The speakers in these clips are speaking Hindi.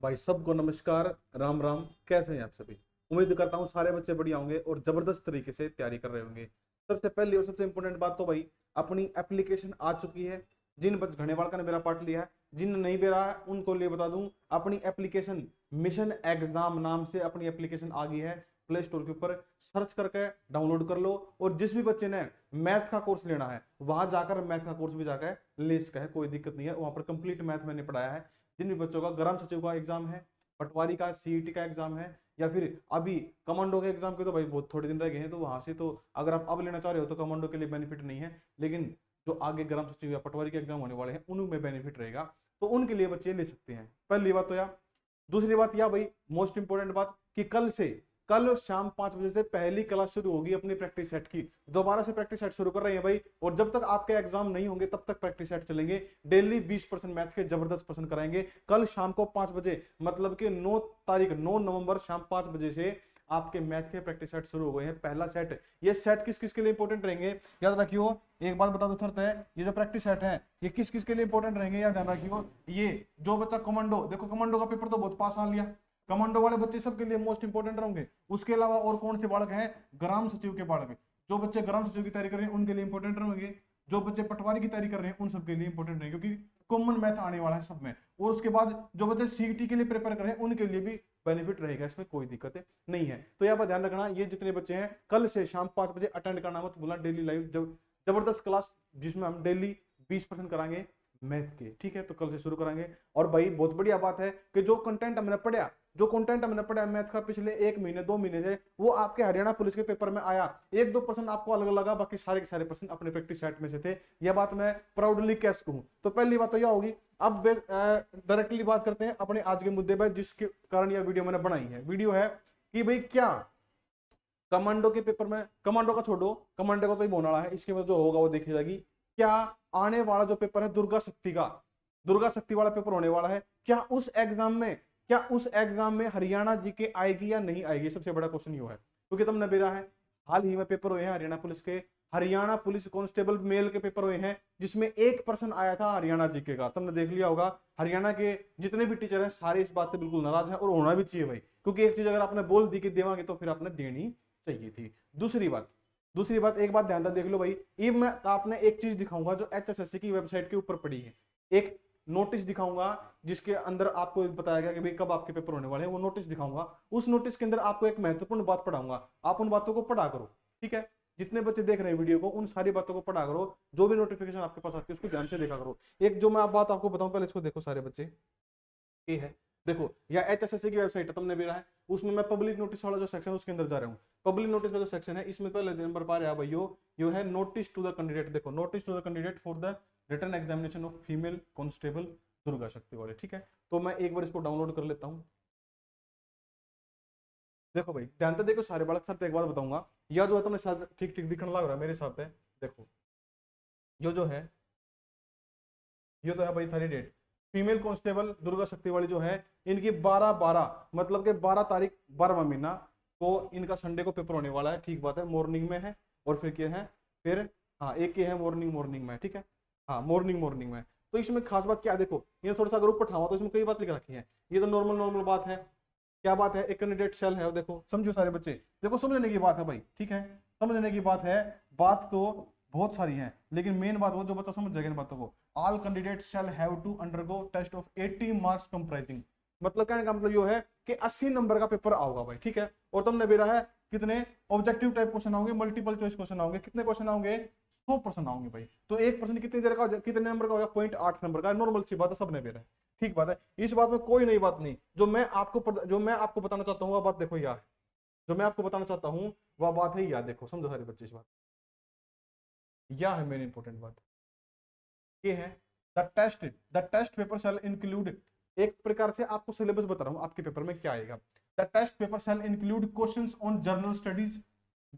भाई सबको नमस्कार। राम राम। कैसे हैं आप सभी? उम्मीद करता हूँ सारे बच्चे बढ़िया होंगे और जबरदस्त तरीके से तैयारी कर रहे होंगे। सबसे पहली और सबसे इंपॉर्टेंट बात तो भाई, अपनी एप्लीकेशन आ चुकी है। जिन बच्चे घने वाल का ने मेरा पार्ट लिया है, जिन नहीं भी रहा है उनको लिए बता दूं, अपनी एप्लीकेशन मिशन एग्जाम नाम से अपनी एप्लीकेशन आ गई है। प्ले स्टोर के ऊपर सर्च करके डाउनलोड कर लो। और जिस भी बच्चे ने मैथ का कोर्स लेना है वहां जाकर मैथ का कोर्स भी जाकर ले सका है, कोई दिक्कत नहीं है। वहां पर कंप्लीट मैथ मैंने पढ़ाया है। जिन भी बच्चों का ग्राम सचिव का एग्जाम है, पटवारी का सीईटी का एग्जाम है, या फिर अभी कमांडो के एग्जाम के तो भाई बहुत थोड़े दिन रह गए हैं, तो वहां से तो अगर आप अब लेना चाह रहे हो तो कमांडो के लिए बेनिफिट नहीं है। लेकिन जो आगे ग्राम सचिव या पटवारी के एग्जाम होने वाले हैं उनमें बेनिफिट रहेगा, तो उनके लिए बच्चे ले सकते हैं। पहली बात तो यार, दूसरी बात यह भाई, मोस्ट इंपॉर्टेंट बात कि कल शाम 5 बजे से पहली क्लास शुरू होगी अपनी प्रैक्टिस सेट की। दोबारा से प्रैक्टिस सेट शुरू कर रहे हैं भाई, और जब तक आपके एग्जाम नहीं होंगे तब तक प्रैक्टिस सेट चलेंगे। डेली 20% मैथ के जबरदस्त प्रश्न कराएंगे। कल शाम को 5 बजे, मतलब कि 9 नवंबर शाम 5 बजे से आपके मैथ के प्रैक्टिस सेट शुरू हो गए हैं। पहला सेट, ये सेट किस किस के लिए इंपॉर्टेंट रहेंगे याद रखियो। एक बात बता दो थरत है, ये जो प्रैक्टिस सेट है ये किस किस के लिए इंपॉर्टेंट रहेंगे याद रखियो। ये जो बच्चा कमांडो, देखो कमांडो का पेपर तो बहुत पास आ लिया, कमांडो वाले बच्चे सबके लिए मोस्ट इंपोर्टेंट होंगे। उसके अलावा और कौन से बालक हैं? ग्राम सचिव के बालक। जो बच्चे ग्राम सचिव की तैयारी कर रहे हैं उनके लिए इंपोर्टेंट रहेंगे। जो बच्चे पटवारी की तैयारी कर रहे हैं उन सबके लिए इंपोर्टेंट रहेंगे, क्योंकि कॉमन मैथ आने वाला है सब में। और उसके बाद जो बच्चे सीईटी के लिए प्रिपेयर कर रहे हैं उनके लिए भी बेनिफिट रहेगा, इसमें कोई दिक्कत नहीं है। तो यहाँ पर ध्यान रखना, ये जितने बच्चे हैं कल से शाम 5 बजे अटेंड करना मत भूलना। डेली लाइव जबरदस्त क्लास जिसमें हम डेली 20% कराएंगे मैथ के, ठीक है? तो कल से शुरू कराएंगे। और भाई बहुत बढ़िया बात है कि जो कंटेंट हमने पढ़ा मैथ का पिछले 1 महीने 2 महीने से, वो आपके हरियाणा पुलिस के पेपर में आया। 1-2% आपको अलग लगा, बाकी सारे के सारे प्रश्न अपने प्रैक्टिस सेट में से थे। यह बात मैं प्राउडली कह सकूं। तो पहली बात तो यह होगी। अब डायरेक्टली बात करते हैं अपने आज के मुद्दे पर, जिसके कारण यह वीडियो मैंने बनाई है। वीडियो है कि भाई क्या कमांडो के पेपर में, कमांडो का छोड़ो, कमांडो का तो ही होने वाला है, इसके बाद जो होगा वो देखी जाएगी। क्या आने वाला जो पेपर है दुर्गा शक्ति वाला पेपर होने वाला है, क्या उस एग्जाम में हरियाणा जीके आएगी या नहीं आएगी? सबसे बड़ा क्वेश्चन ये है, क्योंकि तुमने बेरा है हाल ही में पेपर हुए हैं हरियाणा पुलिस के। हरियाणा पुलिस कांस्टेबल मेल के पेपर हुए हैं, जिसमें एक पर्सन आया था हरियाणा जीके का। तुमने देख लिया होगा, हरियाणा के जितने भी टीचर हैं सारे इस बात से बिल्कुल नाराज हैं, और होना भी चाहिए भाई, क्योंकि एक चीज अगर आपने बोल दी कि देवांगे तो फिर आपने देनी चाहिए थी। दूसरी बात एक बात ध्यान से देख लो भाई। ये मैं आपने एक चीज दिखाऊंगा जो एचएसएससी की वेबसाइट के ऊपर पड़ी है। एक नोटिस दिखाऊंगा जिसके अंदर आपको बताया गया कि भाई कब आपके पेपर होने वाले हैं, वो नोटिस दिखाऊंगा। उस नोटिस के अंदर आपको एक महत्वपूर्ण बात पढ़ाऊंगा, आप उन बातों को पढ़ा करो, ठीक है? जितने बच्चे देख रहे हैं वीडियो को, उन सारी बातों को पढ़ा करो। जो भी नोटिफिकेशन आपके पास आती है उसको ध्यान से देखा करो। एक जो मैं आप बात आपको बताऊं, पहले इसको देखो सारे बच्चे। ये है, देखो या एचएसएससी की वेबसाइट है, तुमने भी रहा है। उसमें मैं पब्लिक नोटिस वाला जो सेक्शन है उसके अंदर जा रहा हूँ। पब्लिक नोटिस का जो सेक्शन है, इसमें पहले नंबर पा रहा है भाई यो है नोटिस टू द कैंडिडेट। देखो, notice to the candidate for the written examination of female constable Durga Shakti वाले, ठीक है? तो मैं एक बार इसको डाउनलोड कर लेता हूँ। देखो भाई ध्यान से देखो सारे बालक, सर एक बात बताऊंगा, या जो है तुमने शायद ठीक ठीक दिखने लग रहा है मेरे साथ है। देखो, यो जो है, ये तो है भाई थारी डेट। फीमेल कांस्टेबल दुर्गा शक्ति वाली जो है, इनकी 12/12, मतलब कि 12 तारीख 12वां महीना को इनका संडे को पेपर होने वाला है। ठीक बात है, मॉर्निंग में है। और फिर क्या है, फिर हाँ एक ही है मॉर्निंग मॉर्निंग में, ठीक है? हाँ मॉर्निंग मॉर्निंग में। तो इसमें खास बात क्या है, देखो ये थोड़ा सा अगर ऊपर उठावा तो इसमें कई बात लिख रखी है। ये तो नॉर्मल नॉर्मल बात है। क्या बात है? एक कैंडिडेट सेल है, देखो समझो सारे बच्चे, देखो समझने की बात है भाई, ठीक है? समझने की बात है। बात तो बहुत सारी है, लेकिन मेन बात वो जो बच्चा समझ जाएगा इन बातों को। All candidate shall have to undergo test of 80 marks comprising, मतलब कहने का मतलब ये है कि 80 नंबर का पेपर आओगा भाई, ठीक है? और तुमने बेरा है कितने ऑब्जेक्टिव टाइप क्वेश्चन आओगे, मल्टीपल चॉइस क्वेश्चन आओगे, कितने क्वेश्चन आओगे? 100% आओगे भाई। तो एक पर्सन कितनी देर का, कितने नंबर का होगा? 0.8 नंबर का। नॉर्मल सी बात है, सबने बेरा है, ठीक बात है। इस बात में कोई नई बात नहीं। जो मैं आपको बताना चाहता हूँ वह बात देखो यार, जो मैं आपको बताना चाहता हूँ वह बात है यार। देखो समझो सारे बच्चे इस बात, यह है मेन इंपॉर्टेंट बात। ये है the test paper shall include, एक प्रकार से आपको सिलेबस बता रहा हूं आपके पेपर में क्या आएगा। The test paper shall include questions on general studies,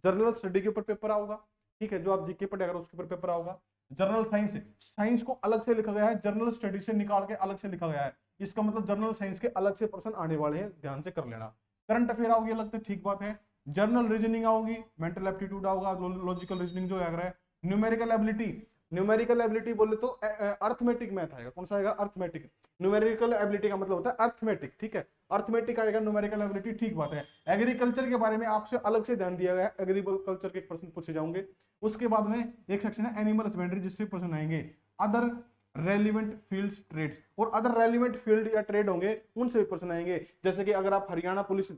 general study के ऊपर पेपर आओगा, ठीक है? जो आप जीके पढ़ेगा उसके ऊपर पेपर आओगा। जर्नल साइंस, साइंस को अलग से लिखा गया है, जर्नल स्टडी से निकाल के अलग से लिखा गया है। इसका मतलब जर्नल साइंस के अलग से पर्सन आने वाले हैं, ध्यान से कर लेना। करंट अफेयर आओगी अलग से, ठीक बात है। जर्नल रीजनिंग आओगी, मेंटल एप्टीट्यूड आओगा, लॉजिकल रीजनिंग जो है, न्यूमेरिकल एबिलिटी। न्यूमेरिकल एबिलिटी बोले तो अर्थमेटिक मैथ आएगा। कौन सा आएगा? अर्थमेटिक। न्यूमेरिकल एबिलिटी का मतलब होता है अर्थमेटिक, ठीक है, अर्थमेटिक आएगा, न्यूमेरिकल एबिलिटी, ठीक बात है। एग्रीकल्चर के बारे में आपसे अलग से ध्यान दिया गया है, एग्रीकल्चर के प्रश्न पूछे जाएंगे। उसके बाद में एक सेक्शन है एनिमल हस्बेंड्री, जिससे प्रश्न आएंगे अदर रेलिवेंट फील्ड्स ट्रेड्स, और अदर रेलिवेंट फील्ड या ट्रेड होंगे उनसे भी प्रश्न आएंगे। जैसे कि अगर आप हरियाणा पुलिस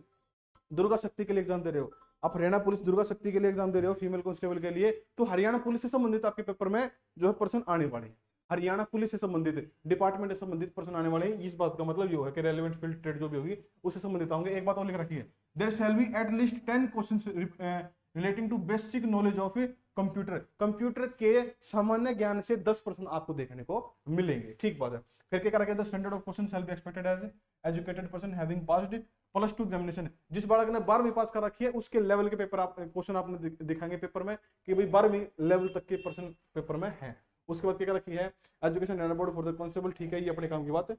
दुर्गा शक्ति के लिए एग्जाम दे रहे हो, आप हरियाणा पुलिस दुर्गा शक्ति के लिए एग्जाम दे रहे हो फीमेल कांस्टेबल के लिए, तो हरियाणा पुलिस से संबंधित आपके पेपर में जो है प्रश्न आने वाले हैं, हरियाणा पुलिस से संबंधित डिपार्टमेंट से संबंधित प्रश्न आने वाले हैं। इस बात का मतलब ये है कि रेलेवेंट फील्ड ट्रेड जो भी होगी उससे संबंधित होंगे। एक बात और लिख रखी है, there shall be at least 10 questions relating to basic knowledge of computer, computer के सामान्य ज्ञान से 10 प्रश्न आपको देखने को मिलेंगे, ठीक बात है। फिर क्या रखा है, standard of question shall be expected as educated person having passed +2 examination, जिस बालक ने 12वीं पास कर रखी है उसके लेवल के पेपर आप क्वेश्चन आपने दिखाएंगे पेपर में कि भाई 12वीं लेवल तक के प्रश्न पेपर में है। उसके बाद क्या रखी है, education and board for the constable, ठीक है, ये अपने काम की बात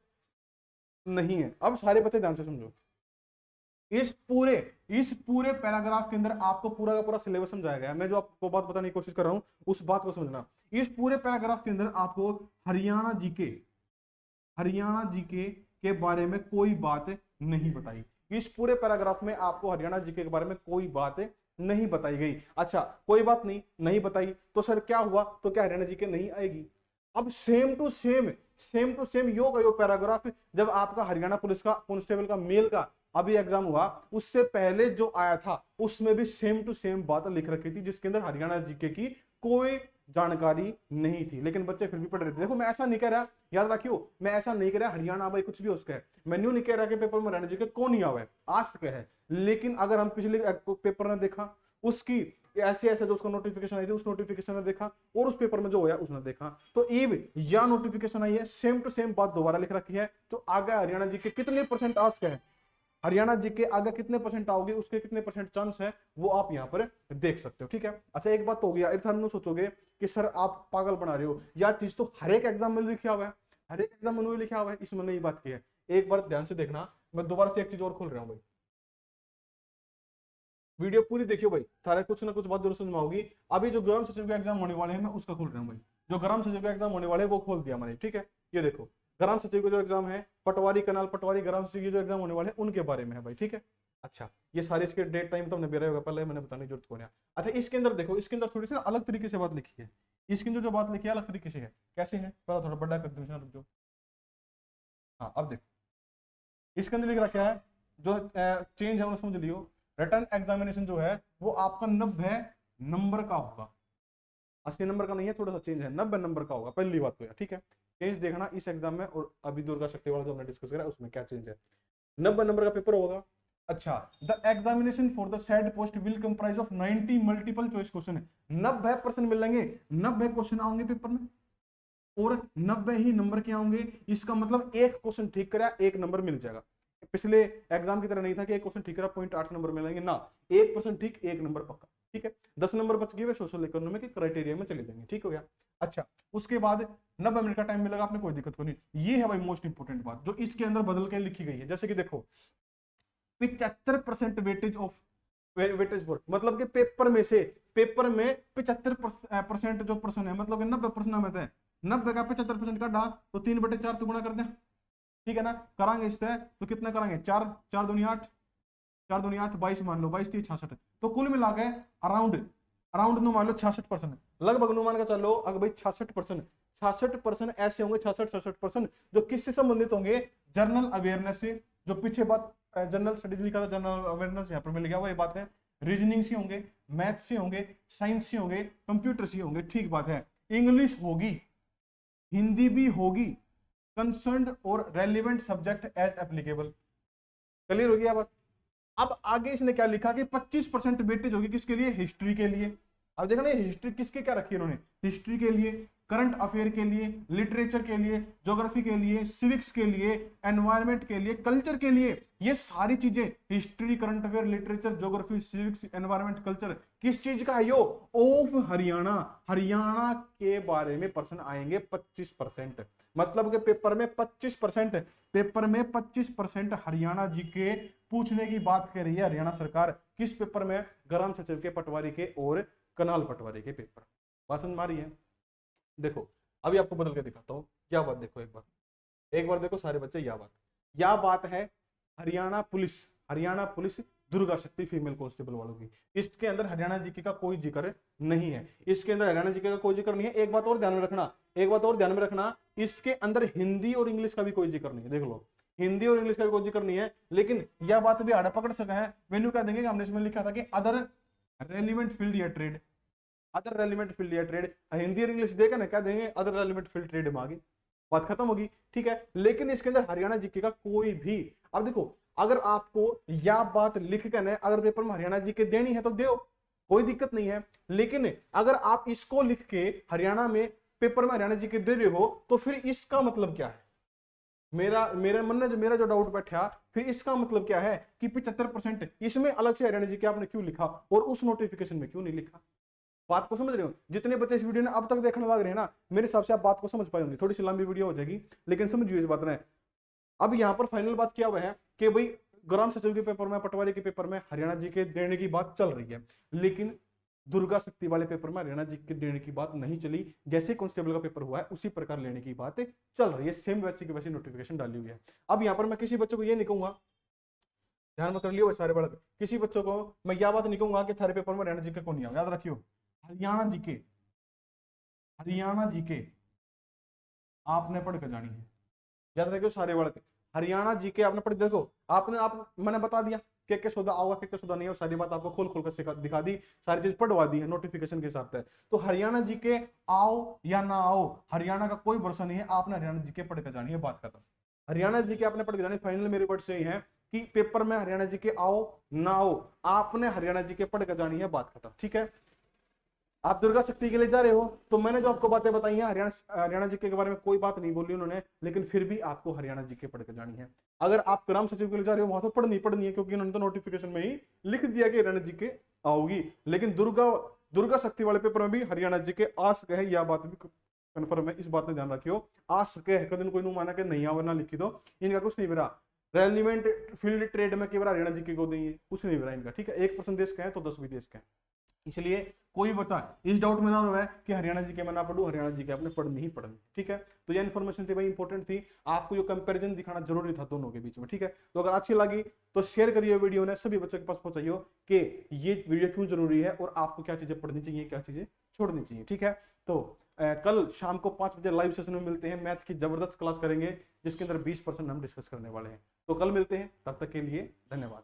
नहीं है। अब सारे बच्चे ध्यान से समझो, इस पूरे पैराग्राफ के अंदर आपको पूरा का पूरा सिलेबस समझाया गया है। मैं जो आपको बात बताने की कोशिश कर रहा हूं उस बात को समझना। इस पूरे पैराग्राफ के अंदर आपको हरियाणा जीके के बारे में कोई बात नहीं बताई। इस पूरे पैराग्राफ में आपको हरियाणा जीके के बारे में कोई बात नहीं बताई गई। अच्छा, कोई बात नहीं बताई तो सर क्या हुआ, तो क्या हरियाणा जीके नहीं आएगी? अब सेम टू सेम यो पैराग्राफ जब आपका हरियाणा पुलिस का कांस्टेबल का मेल का अभी एग्जाम हुआ, उससे पहले जो आया था उसमें भी सेम टू सेम बात लिख रखी थी, जिसके अंदर हरियाणा जीके की कोई जानकारी नहीं थी, लेकिन बच्चे फिर भी पढ़ रहे थे। देखो मैं ऐसा नहीं कह रहा, याद रखियो, मैं ऐसा नहीं कह रहा हरियाणा भाई कुछ भी उसका है, मैं न्यू नहीं कह रहा कि पेपर में हरियाणा जीके कौन नहीं आवा है, आ सके है। लेकिन अगर हम पिछले पेपर ने देखा, उसकी ऐसे जो उसका नोटिफिकेशन आई थी उस नोटिफिकेशन ने देखा, और उस पेपर में जो होया उसने देखा, तो ईव या नोटिफिकेशन आई है, सेम टू सेम बात दोबारा लिख रखी है, तो आगे हरियाणा जी के कितने परसेंट आस्क है, हरियाणा जी के आगे कितने परसेंट आओगे, उसके कितने परसेंट चांस है, वो आप यहाँ पर देख सकते हो, ठीक है। अच्छा, एक बात तो हो गया, एक थानू सोचोगे कि सर आप पागल बना रहे हो, यह चीज तो हर एक एग्जाम में लिखा हुआ है, हर एक एग्जाम में लिखा हुआ है, इसमें नहीं बात की है। एक बार ध्यान से देखना, मैं दोबारा से एक चीज और खोल रहा हूँ भाई, वीडियो पूरी देखियो भाई, थारा कुछ ना कुछ बात जरूर समझ में आओगी। अभी जो ग्राम सचिव का एग्जाम होने वाले हैं मैं उसका खोल रहा हूँ भाई, जो ग्राम सचिव का एग्जाम होने वाले हैं वो खोल दिया मैंने, ठीक है। ये देखो ग्राम सचिव का जो एग्जाम है, पटवारी कनाल पटवारी ग्राम सचिव के जो एग्जाम होने वाले हैं उनके बारे में है भाई, ठीक है। अच्छा, ये सारे इसके डेट टाइम तो हमने बेरा होगा, पहले मैंने बताने की जरूरत को नहीं। अच्छा, इसके अंदर देखो, इसके अंदर थोड़ी सी अलग तरीके से बात लिखी है, इसके अंदर जो बात लिखी है अलग तरीके से है। कैसे है, पहला थोड़ा बड़ा कर दूं, रुक जाओ। हाँ, अब देखो इसके अंदर लिख रखा है, जो चेंज है वो समझ लियो। रिटर्न एग्जामिनेशन जो है वो आपका 90 नंबर का होगा, 80 नंबर का नहीं है, थोड़ा सा चेंज है, 90 नंबर का होगा, पहली बात तो है, ठीक है। चेंज देखना इस एग्जाम में और अभी दुर्गा शक्ति वाला जो हमने डिस्कस करा उसमें क्या चेंज है। 90 नंबर का पेपर होगा। अच्छा, the examination for the said post will comprise of 90 multiple choice question, 90% मिलेंगे, 90 क्वेश्चन आएंगे पेपर में और 90 ही नंबर के होंगे। इसका मतलब एक क्वेश्चन ठीक करा एक नंबर मिल जाएगा। पिछले एग्जाम की तरह नहीं था कि एक क्वेश्चन ठीक करा 0.8 नंबर मिलेंगे ना, 1% ठीक एक नंबर पक्का, ठीक है। 10 नंबर बच गए वे सोशल इकोनॉमी के क्राइटेरिया में चले जाएंगे, ठीक हो गया। अच्छा, उसके बाद 90 मिनट का टाइम मिलेगा, आपने कोई दिक्कत को नहीं। ये है भाई मोस्ट इंपोर्टेंट बात जो इसके अंदर बदल के लिखी गई है, जैसे कि देखो 75% वेटेज ऑफ वेटेज वर्क, मतलब कि पेपर में 75% जो प्रश्न है, मतलब कि 90 प्रश्न में है, 90 का 75% का डा तो 3/4 तो गुणा कर दे, ठीक है ना। करांगे इससे तो कितना करांगे, 4 4 दूनी 8, 4 दूनी 8, 22 मान लो, 22 3 66, तो कुल मिला के अराउंड अराउंड नो मान लो 66%, लगभग नो मान के चलो अगर भाई 66% ऐसे होंगे, 66% जो किससे संबंधित होंगे, जनरल अवेयरनेस से, जो पीछे बात जनरल स्टडीज लिखा था, जनरल अवेयरनेस यहाँ पर मिल गया, वही बात है। रीजनिंग से होंगे, मैथ से होंगे, साइंस से होंगे, कंप्यूटर से होंगे, ठीक बात है। इंग्लिश होगी, हिंदी भी होगी, कंसर्न्ड और relevant subject as applicable, clear हो गया बात। अब आगे इसने क्या लिखा कि 25% वेटेज होगी किसके लिए, हिस्ट्री के लिए। अब देखा ना हिस्ट्री किसके क्या रखी है इन्होंने, हिस्ट्री के लिए, करंट अफेयर के लिए, लिटरेचर के लिए, ज्योग्राफी के लिए, सिविक्स के लिए, एनवायरमेंट के लिए, कल्चर के लिए, ये सारी चीजें history, current affair, literature, geography, civics, environment, culture किस चीज का है यो, ऑफ हरियाणा, हरियाणा के बारे में प्रश्न आएंगे 25%, मतलब के पेपर में 25% हरियाणा जी के पूछने की बात कर रही है हरियाणा सरकार, किस पेपर में, ग्राम सचिव के, पटवारी के और कनाल पटवारी के पेपर। बात समझ में आ रही है। देखो अभी आपको बदल के दिखाता हूं क्या बात, देखो एक बार एक बार देखो सारे बच्चे, या बात है हरियाणा पुलिस दुर्गा शक्ति फीमेल कांस्टेबल वालों की। इसके अंदर हरियाणा जीके का कोई जिक्र नहीं है, इसके अंदर हरियाणा जीके का कोई जिक्र नहीं है। एक बात और ध्यान में रखना, इसके अंदर हिंदी और इंग्लिश का भी कोई जिक्र नहीं है। देख लो, हिंदी और इंग्लिश का भी कोई जिक्र नहीं है। लेकिन यह बात भी आड़ा पकड़ सका है, वैल्यू क्या देंगे, हमने इसमें लिखा था कि अदर रेलिवेंट फील्ड या ट्रेड, हिंदी और इंग्लिश देगा ना, क्या देंगे, अदर रेलिवेंट फील्ड ट्रेड में आगे, बात खत्म होगी। ठीक है, लेकिन इसके अंदर हरियाणा जीके का कोई भी, अब देखो अगर आपको यह बात लिख कर अगर पेपर में हरियाणा जीके देनी है तो दो, कोई दिक्कत नहीं है। लेकिन अगर आप इसको लिख के हरियाणा में पेपर में हरियाणा जीके दे रहे हो तो फिर इसका मतलब क्या है, मेरे मन में मेरा जो डाउट बैठा, फिर इसका मतलब क्या है कि 75% इसमें अलग से हरियाणा जीके आपने क्यों लिखा और उस नोटिफिकेशन में क्यों नहीं लिखा। बात को समझ रहे हो? जितने बच्चे इस वीडियो ने अब तक देखने लग रहे हैं ना, मेरे हिसाब से आप बात को समझ पाए होंगे। थोड़ी सी लंबी वीडियो हो जाएगी लेकिन समझिए इस बात ने। अब यहाँ पर फाइनल बात क्या हुआ है कि भाई ग्राम सचिव के पेपर में, पटवारी के पेपर में हरियाणा जीके देने की बात चल रही है, लेकिन दुर्गा शक्ति वाले पेपर में हरियाणा जीके देने की बात नहीं चली। जैसे कांस्टेबल का पेपर हुआ है उसी प्रकार लेने की बात चल रही है, सेम वैसी की वैसी नोटिफिकेशन डाली हुई है। अब यहाँ पर मैं किसी बच्चों को ये नहीं कहूंगा, ध्यान में कर लियो सारे बड़े, किसी बच्चों को मैं यह बात नहीं कहूंगा कि थारे पेपर में हरियाणा जीके को नहीं आओ। याद रखियो, हरियाणा जीके आपने पढ़ कर जानी है। याद रखियो सारे वर्ड, हरियाणा जीके आपने पढ़, देखो मैंने बता दिया के सौदा आओगा, के सौदा नहीं हो, सारी बात आपको खोल कर दिखा दी, सारी चीज पढ़वा दी है नोटिफिकेशन के हिसाब से। तो हरियाणा जीके आओ या ना आओ, हरियाणा का कोई भरोसा नहीं है, आपने हरियाणा जीके पढ़ कर जानी है, बात खत्म। हरियाणा जीके आपने पढ़ कर जानी, फाइनल मेरे वर्ड से ही है कि पेपर में हरियाणा जीके आओ ना आओ, आपने हरियाणा जीके पढ़ कर जानी है, बात खत्म। ठीक है, आप दुर्गा शक्ति के लिए जा रहे हो तो मैंने जो आपको बातें बताई हैं, हरियाणा जीके के बारे में कोई बात नहीं बोली उन्होंने, लेकिन फिर भी आपको हरियाणा जीके पढ़ के जानी है। अगर आप ग्राम सचिव के लिए जा रहे हो वहां तो पढ़नी है, क्योंकि उन्होंने तो नोटिफिकेशन में ही लिख दिया कि हरियाणा जीके आओगी। लेकिन दुर्गा शक्ति वाले पेपर में भी हरियाणा जीके आ सके है, यह बात भी कन्फर्म है, इस बात में ध्यान रखियो। आ सके है, कभी कोई माना कि नहीं आवरना लिखी दो, इनका कुछ नहीं मेरा रेलिवेंट फील्ड ट्रेड में केवल हरियाणा जीके को देंगे, कुछ नहीं मेरा इनका। ठीक है, 1% देश का है तो 10 भी देश का है, इसलिए कोई बच्चा इस डाउट में ना रहे कि हरियाणा जीके मैं ना पढ़ूं, हरियाणा जीके आपने पढ़नी ही पढ़नी। ठीक है, तो ये इन्फॉर्मेशन थी भाई, इंपॉर्टेंट थी, आपको ये कंपैरिजन दिखाना जरूरी था दोनों के बीच में। ठीक है, तो अगर अच्छी लगी तो शेयर करिए वीडियो ने, सभी बच्चों के पास पहुंचाइए कि ये वीडियो क्यों जरूरी है और आपको क्या चीजें पढ़नी चाहिए, क्या चीजें छोड़नी चाहिए। ठीक है, तो कल शाम को 5 बजे लाइव सेशन में मिलते हैं, मैथ की जबरदस्त क्लास करेंगे जिसके अंदर 20% हम डिस्कस करने वाले हैं। तो कल मिलते हैं, तब तक के लिए धन्यवाद।